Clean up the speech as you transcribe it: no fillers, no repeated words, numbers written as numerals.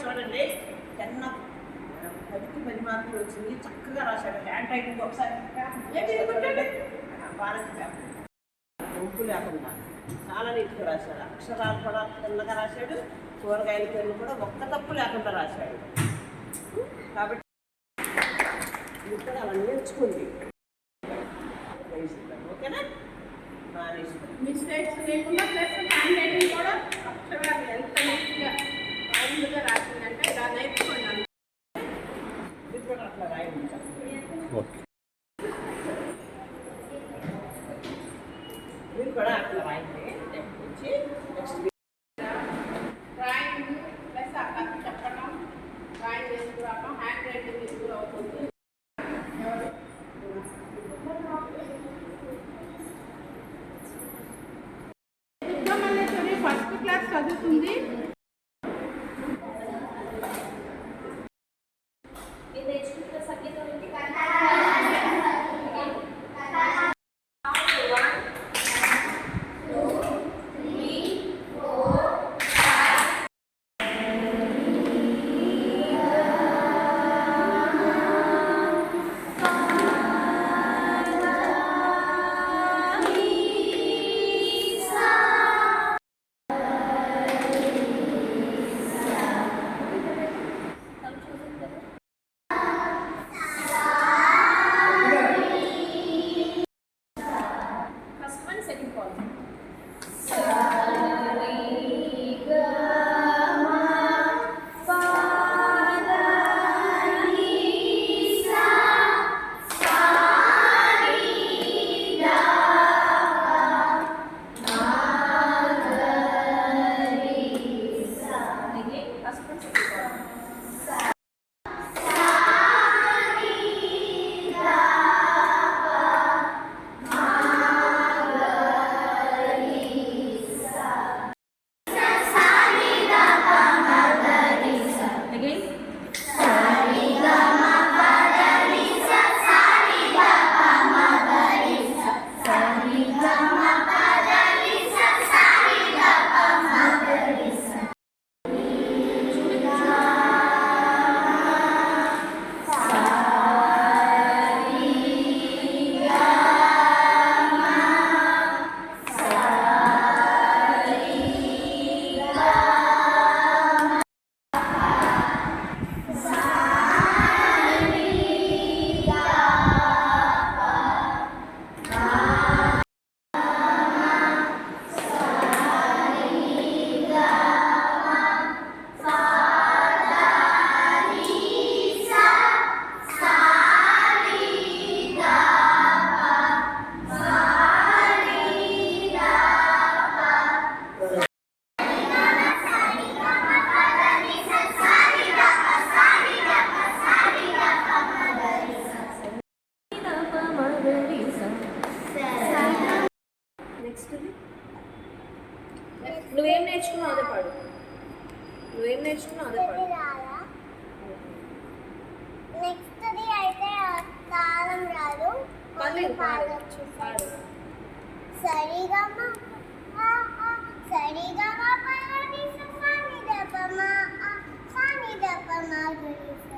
చూడండి 10కి 10 మార్కులు వచ్చింది. చక్కగా రాశాడు. హ్యాండ్ రైటింగ్ ఒకసారి వంపు లేకుండా చాలా నీట్గా రాశాడు. అక్షరాలు కూడా చిన్నగా రాశాడు. కూరగాయల పేర్లు కూడా ఒక్క తప్పు లేకుండా రాశాడు. కాబట్టి ఇక్కడ అలా నేర్చుకుంది. ఓకేనా? మిస్టేక్స్ లేకుండా ప్లస్ హ్యాండ్ రైటింగ్ కూడా అక్షరాలు ఎంత నీట్గా రౌండ్గా రాసిందంటే ఇలా నేర్చుకున్నాను. అట్లా రాయండి. మీరు కూడా అట్లా రాయండి. డ్రాయింగ్ ప్లస్ అక్కడ చెప్పడం, డ్రాయింగ్ తీసుకురావడం, హ్యాండ్ రైటింగ్ తీసుకురావుతుంది. ఫస్ట్ క్లాస్ చదువుతుంది. నువ్వేం నేర్చుకున్నావు అదే పాడు. నువ్వేం నేర్చుకున్నావు అదే పాడు. నెక్స్ట్ అయితే తాళం రాదు. పాడొచ్చు. సరిగమ సరిగమ పదని సాని దపమ సాని దపమ గరి స